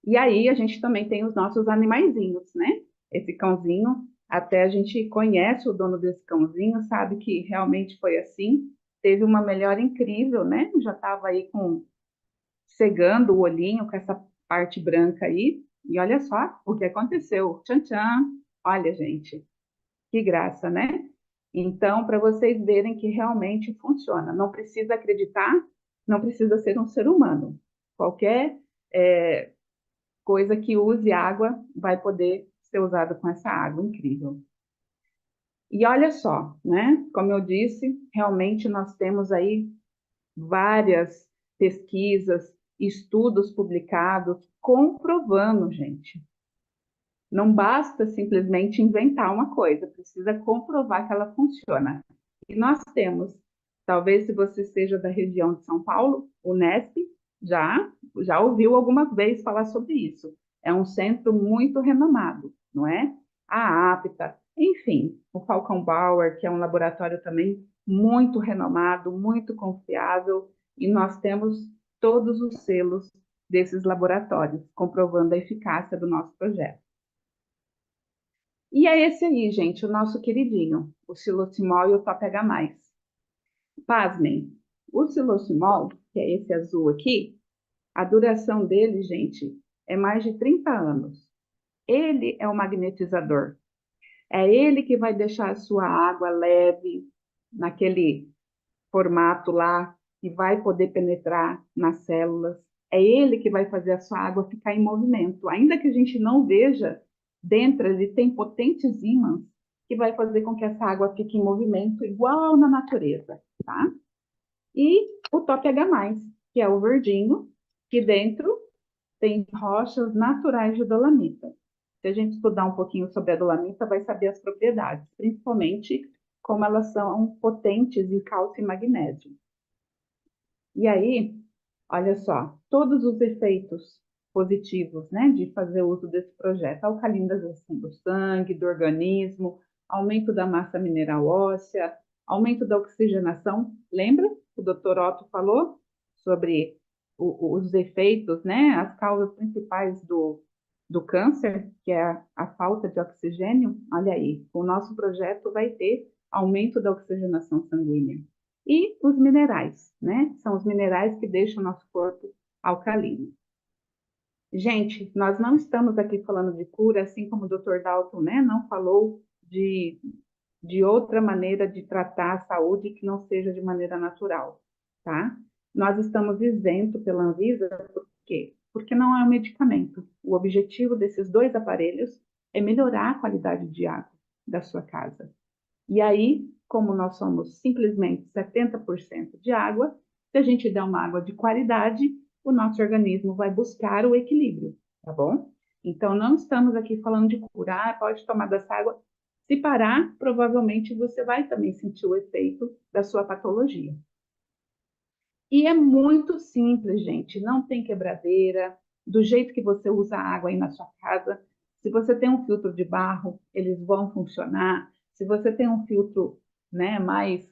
E aí a gente também tem os nossos animaizinhos, né? Esse cãozinho, até a gente conhece o dono desse cãozinho, sabe que realmente foi assim. Teve uma melhora incrível, né? Já estava aí cegando o olhinho com essa parte branca aí. E olha só o que aconteceu. Tchan, tchan. Olha, gente, que graça, né? Então, para vocês verem que realmente funciona. Não precisa acreditar, não precisa ser um ser humano. Qualquer coisa que use água vai poder ser usada com essa água incrível. E olha só, né? Como eu disse, realmente nós temos aí várias pesquisas, estudos publicados comprovando, gente. Não basta simplesmente inventar uma coisa, precisa comprovar que ela funciona. E nós temos, talvez se você seja da região de São Paulo, o Unesp já ouviu alguma vez falar sobre isso. É um centro muito renomado, não é? A APTA, enfim, o Falcon Bauer, que é um laboratório também muito renomado, muito confiável, e nós temos todos os selos desses laboratórios, comprovando a eficácia do nosso projeto. E é esse aí, gente, o nosso queridinho, o Silocimol e o Top H+. Pasmem, o Silocimol, que é esse azul aqui, a duração dele, gente, é mais de 30 anos. Ele é o magnetizador. É ele que vai deixar a sua água leve, naquele formato lá, que vai poder penetrar nas células. É ele que vai fazer a sua água ficar em movimento. Ainda que a gente não veja, dentro ele tem potentes ímãs que vai fazer com que essa água fique em movimento, igual na natureza, tá? E o Top H+, que é o verdinho, que dentro tem rochas naturais de dolomita. Se a gente estudar um pouquinho sobre a dolomita, vai saber as propriedades, principalmente como elas são potentes em cálcio e magnésio. E aí, olha só, todos os efeitos positivos, né, de fazer uso desse projeto: alcalinização do sangue, do organismo, aumento da massa mineral óssea, aumento da oxigenação. Lembra que o Dr. Otto falou sobre os efeitos, né, as causas principais do câncer, que é a falta de oxigênio? Olha aí, o nosso projeto vai ter aumento da oxigenação sanguínea. E os minerais, né? São os minerais que deixam o nosso corpo alcalino. Gente, nós não estamos aqui falando de cura, assim como o Dr. Dalton, né, não falou de outra maneira de tratar a saúde que não seja de maneira natural, tá? Nós estamos isentos pela Anvisa, por quê? Porque não é um medicamento. O objetivo desses dois aparelhos é melhorar a qualidade de água da sua casa. E aí, como nós somos simplesmente 70% de água, se a gente der uma água de qualidade, o nosso organismo vai buscar o equilíbrio, tá bom? Então, não estamos aqui falando de curar, pode tomar dessa água. Se parar, provavelmente você vai também sentir o efeito da sua patologia. E é muito simples, gente, não tem quebradeira, do jeito que você usa a água aí na sua casa. Se você tem um filtro de barro, eles vão funcionar. Se você tem um filtro, né, mais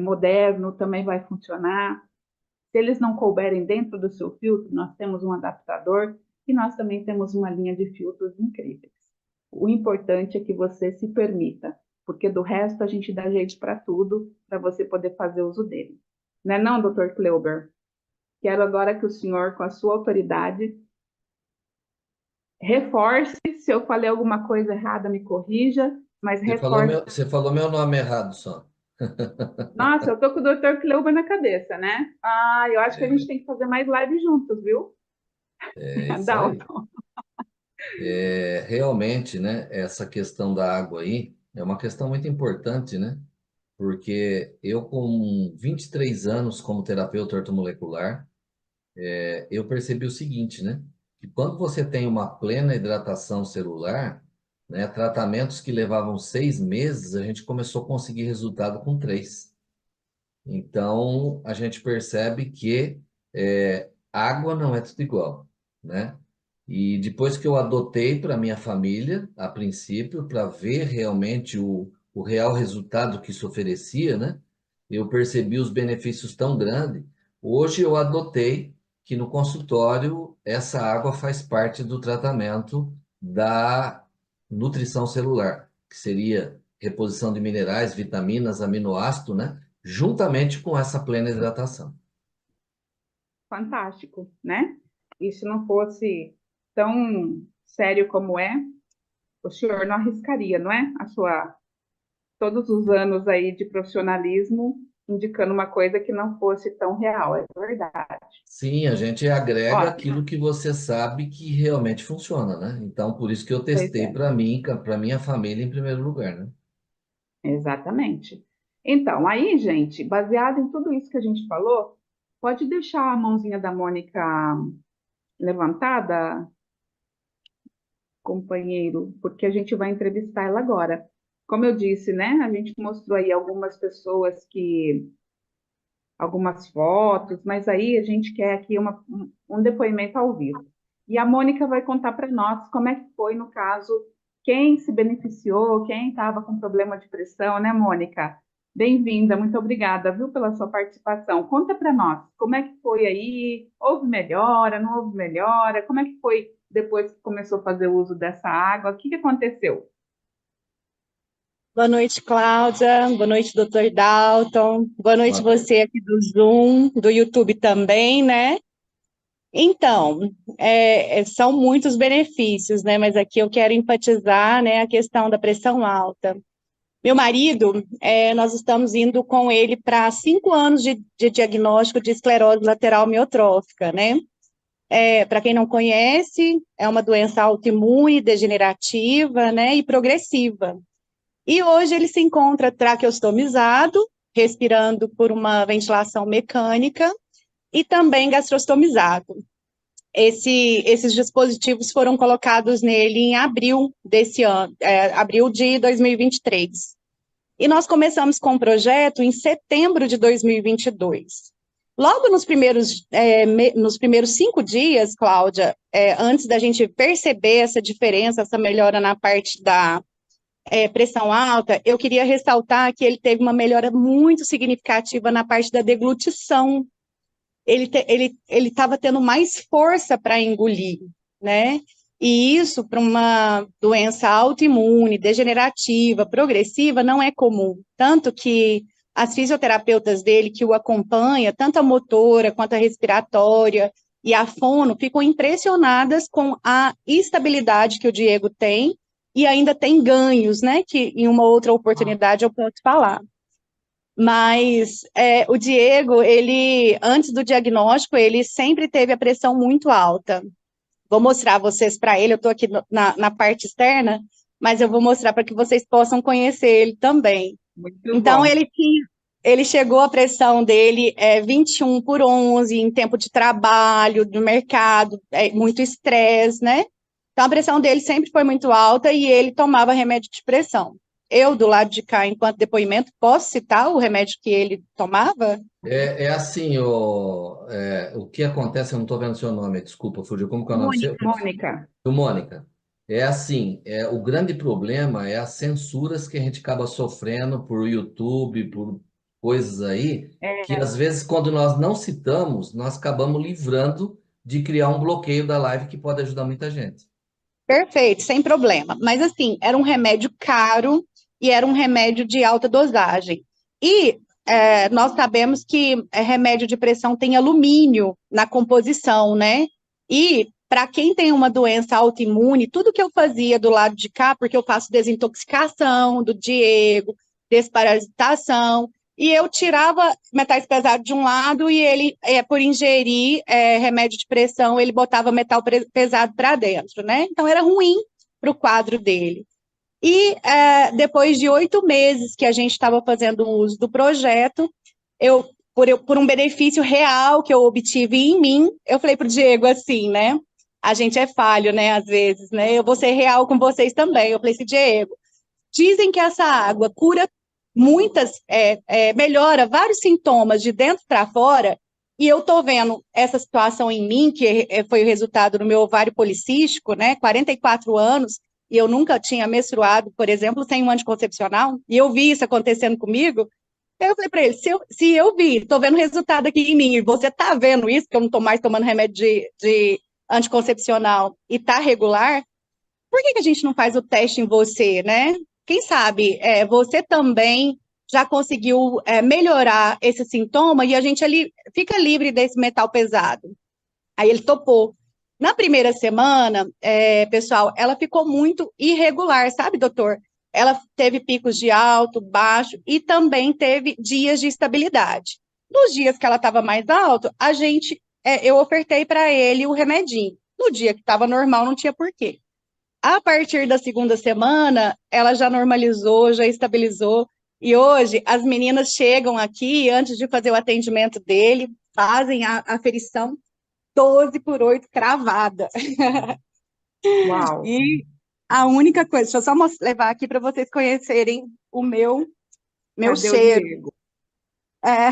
moderno, também vai funcionar. Se eles não couberem dentro do seu filtro, nós temos um adaptador e nós também temos uma linha de filtros incríveis. O importante é que você se permita, porque do resto a gente dá jeito para tudo, para você poder fazer uso dele. Não é não, doutor Kleuber? Quero agora que o senhor, com a sua autoridade, reforce. Se eu falei alguma coisa errada, me corrija, mas reforce. Você falou meu nome errado só. Nossa, eu tô com o doutor Kleuber na cabeça, né? Ah, eu acho que a gente tem que fazer mais live juntos, viu? É isso aí. Dalton. Realmente, né, essa questão da água aí é uma questão muito importante, né? Porque eu, com 23 anos como terapeuta ortomolecular, eu percebi o seguinte, né? Que quando você tem uma plena hidratação celular, né, tratamentos que levavam 6 meses, a gente começou a conseguir resultado com 3. Então, a gente percebe que água não é tudo igual, né? E depois que eu adotei para minha família, a princípio, para ver realmente o real resultado que isso oferecia, né? Eu percebi os benefícios tão grandes. Hoje eu adotei que no consultório essa água faz parte do tratamento da nutrição celular, que seria reposição de minerais, vitaminas, aminoácido, né? Juntamente com essa plena hidratação. Fantástico, né? E se não fosse tão sério como é, o senhor não arriscaria, não é? Todos os anos aí de profissionalismo indicando uma coisa que não fosse tão real, é verdade. Sim, a gente agrega Ó, aquilo que você sabe que realmente funciona, né? Então, por isso que eu pois testei é, para mim, para minha família em primeiro lugar, né? exatamente. Então, aí, gente, baseado em tudo isso que a gente falou, pode deixar a mãozinha da Mônica levantada, companheiro, porque a gente vai entrevistar ela agora. Como eu disse, né? A gente mostrou aí algumas fotos, mas aí a gente quer aqui um depoimento ao vivo. E a Mônica vai contar para nós como é que foi, no caso, quem se beneficiou, quem estava com problema de pressão, né, Mônica? Bem-vinda, muito obrigada, viu, pela sua participação. Conta para nós, como é que foi aí? Houve melhora, não houve melhora? Como é que foi depois que começou a fazer uso dessa água? O que aconteceu? Boa noite, Cláudia. Boa noite, doutor Dalton. Boa noite, Boa noite. você aqui do Zoom, do YouTube também, né? Então, são muitos benefícios, né? Mas aqui eu quero enfatizar, né, a questão da pressão alta. Meu marido, nós estamos indo com ele para 5 anos de diagnóstico de esclerose lateral amiotrófica, né? Para quem não conhece, é uma doença autoimune, degenerativa, né, e progressiva. E hoje ele se encontra traqueostomizado, respirando por uma ventilação mecânica, e também gastrostomizado. Esses dispositivos foram colocados nele em abril desse ano, abril de 2023. E nós começamos com o projeto em setembro de 2022. Logo nos primeiros 5 dias, Cláudia, antes da gente perceber essa diferença, essa melhora na parte da pressão alta, eu queria ressaltar que ele teve uma melhora muito significativa na parte da deglutição. Ele estava tendo mais força para engolir, né? E isso, para uma doença autoimune, degenerativa, progressiva, não é comum. Tanto que as fisioterapeutas dele, que o acompanham, tanto a motora quanto a respiratória e a fono, ficam impressionadas com a estabilidade que o Diego tem e ainda tem ganhos, né? Que em uma outra oportunidade eu posso falar. Mas o Diego, ele, antes do diagnóstico, ele sempre teve a pressão muito alta. Vou mostrar vocês para ele, eu estou aqui na parte externa, mas eu vou mostrar para que vocês possam conhecer ele também. Muito Então, bom. ele chegou, a pressão dele 21/11 em tempo de trabalho, no mercado, muito estresse, né? Então, a pressão dele sempre foi muito alta e ele tomava remédio de pressão. Eu, do lado de cá, enquanto depoimento, posso citar o remédio que ele tomava? Assim, o que acontece, eu não estou vendo seu nome, desculpa, fugiu. Como que é o nome seu? Mônica, Do Mônica. É assim, o grande problema é as censuras que a gente acaba sofrendo por YouTube, coisas aí que, É, às vezes, quando nós não citamos, nós acabamos livrando de criar um bloqueio da live que pode ajudar muita gente. Perfeito, sem problema. Mas assim, era um remédio caro e era um remédio de alta dosagem. E nós sabemos que remédio de pressão tem alumínio na composição, né? E para quem tem uma doença autoimune, tudo que eu fazia do lado de cá, porque eu faço desintoxicação do Diego, desparasitação, e eu tirava metais pesados de um lado e ele, por ingerir remédio de pressão, ele botava metal pesado para dentro, né? Então era ruim para o quadro dele. E depois de 8 meses que a gente estava fazendo uso do projeto, por um benefício real que eu obtive em mim, eu falei para o Diego assim, né? A gente é falho, né? Às vezes, né? Eu vou ser real com vocês também. Eu falei assim, Diego, dizem que essa água cura melhora vários sintomas de dentro para fora, e eu tô vendo essa situação em mim, que foi o resultado do meu ovário policístico, né? 44 anos, e eu nunca tinha menstruado, por exemplo, sem um anticoncepcional, e eu vi isso acontecendo comigo. Eu falei para ele, se eu vi, tô vendo resultado aqui em mim, e você tá vendo isso, que eu não tô mais tomando remédio de anticoncepcional e tá regular, por que a gente não faz o teste em você, né? Quem sabe você também já conseguiu melhorar esse sintoma e a gente ali fica livre desse metal pesado. Aí ele topou. Na primeira semana, pessoal, ela ficou muito irregular, sabe, doutor? Ela teve picos de alto, baixo e também teve dias de estabilidade. Nos dias que ela estava mais alto, eu ofertei para ele o remedinho. No dia que estava normal, não tinha porquê. A partir da segunda semana, ela já normalizou, já estabilizou. E hoje, as meninas chegam aqui, antes de fazer o atendimento dele, fazem a aferição 12 por 8 cravada. uau, E a única coisa, deixa eu só levar aqui para vocês conhecerem o meu cadê o cheiro. Diego? É,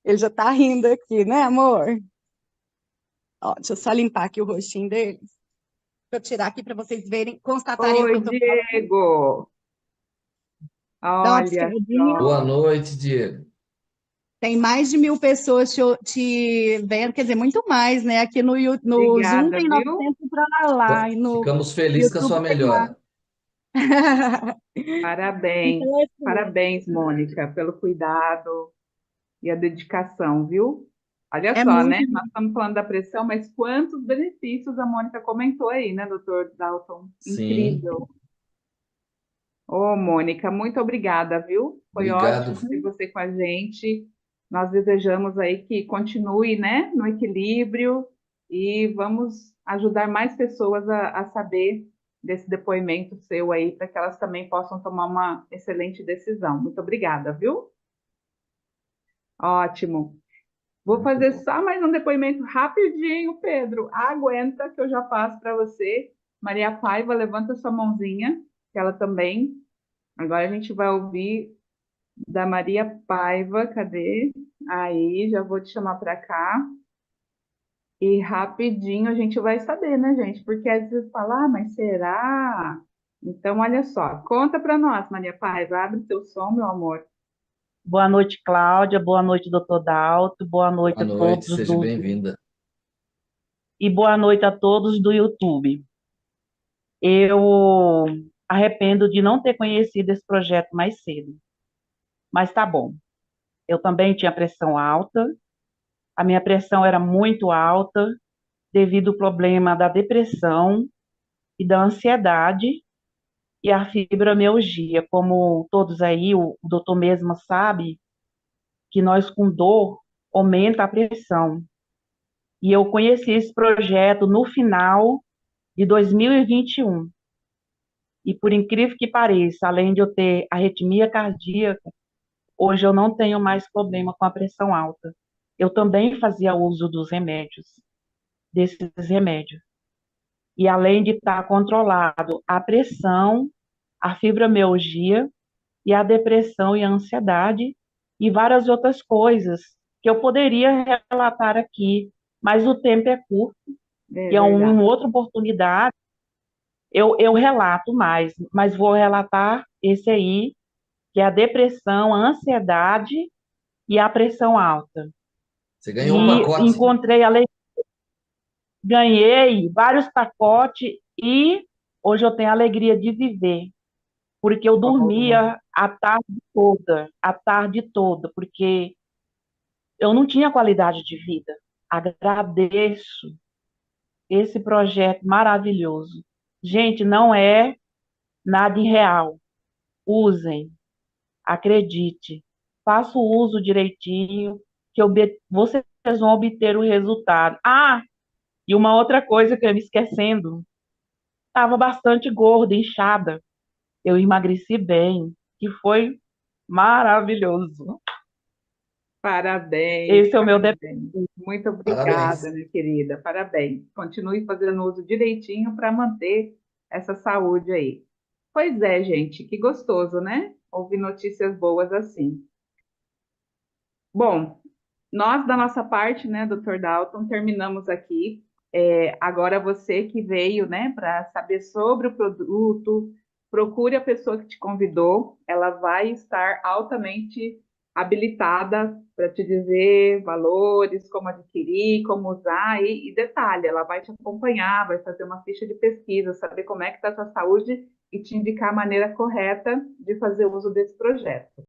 ele já tá rindo aqui, né, amor? Ó, deixa eu só limpar aqui o rostinho dele. Deixa eu tirar aqui para vocês verem, constatarem o que Oi, eu tô falando. Diego! Dá uma Olha piscadinha. Boa só, noite, Diego. Tem mais de 1.000 pessoas te vendo, quer dizer, muito mais, né? Aqui no Zoom obrigada, tem viu? 900 para lá, e no Ficamos felizes com a sua YouTube tem mais. melhora. Parabéns, Então, assim, parabéns, Mônica, pelo cuidado e a dedicação, viu? Olha é só, né? muito. Nós estamos falando da pressão, mas quantos benefícios a Mônica comentou aí, né, doutor Dalton? Sim, Incrível. Ô, Mônica, muito obrigada, viu? Foi obrigado. ótimo ter você com a gente. Nós desejamos aí que continue, né, no equilíbrio e vamos ajudar mais pessoas a saber desse depoimento seu aí, para que elas também possam tomar uma excelente decisão. Muito obrigada, viu? Ótimo. Vou Muito fazer bom. só mais um depoimento rapidinho, Pedro. Aguenta que eu já passo para você. Maria Paiva, levanta sua mãozinha, que ela também. Agora a gente vai ouvir da Maria Paiva. Cadê? Aí, já vou te chamar para cá. E rapidinho a gente vai saber, né, gente? Porque às vezes fala, ah, mas será? Então, olha só, conta para nós, Maria Paiva. Abre seu som, meu amor. Boa noite, Cláudia. Boa noite, doutor Dalto. Boa noite Boa a noite, todos seja bem-vinda. e boa noite a todos do YouTube. Eu arrependo de não ter conhecido esse projeto mais cedo, mas tá bom. Eu também tinha pressão alta. A minha pressão era muito alta devido ao problema da depressão e da ansiedade e a fibromialgia. Como todos aí, o doutor mesmo sabe que nós com dor aumenta a pressão. E eu conheci esse projeto no final de 2021. E por incrível que pareça, além de eu ter arritmia cardíaca, hoje eu não tenho mais problema com a pressão alta. Eu também fazia uso desses remédios. E além de estar controlado a pressão, a fibromialgia e a depressão e a ansiedade e várias outras coisas que eu poderia relatar aqui, mas o tempo é curto É e é verdade. uma outra oportunidade eu relato mais, mas vou relatar esse aí que é a depressão, a ansiedade e a pressão alta. Você ganhou um E pacote. encontrei ganhei vários pacotes e hoje eu tenho a alegria de viver, porque eu dormia a tarde toda, porque eu não tinha qualidade de vida. Agradeço esse projeto maravilhoso. Gente, não é nada irreal. Usem, acredite, faça o uso direitinho, que vocês vão obter o resultado. Ah, e uma outra coisa que eu me esquecendo, estava bastante gorda, inchada. Eu emagreci bem, que foi maravilhoso. Parabéns, Esse é o meu parabéns. Muito obrigada, Parabéns. minha querida. Parabéns. Continue fazendo uso direitinho para manter essa saúde aí. Pois é, gente, que gostoso, né? Ouvir notícias boas assim. Bom, nós, da nossa parte, né, Dr. Dalton, terminamos aqui. Agora você que veio, né, para saber sobre o produto, procure a pessoa que te convidou. Ela vai estar altamente habilitada para te dizer valores, como adquirir, como usar e detalhe, ela vai te acompanhar, vai fazer uma ficha de pesquisa, saber como é que está a sua saúde e te indicar a maneira correta de fazer uso desse projeto.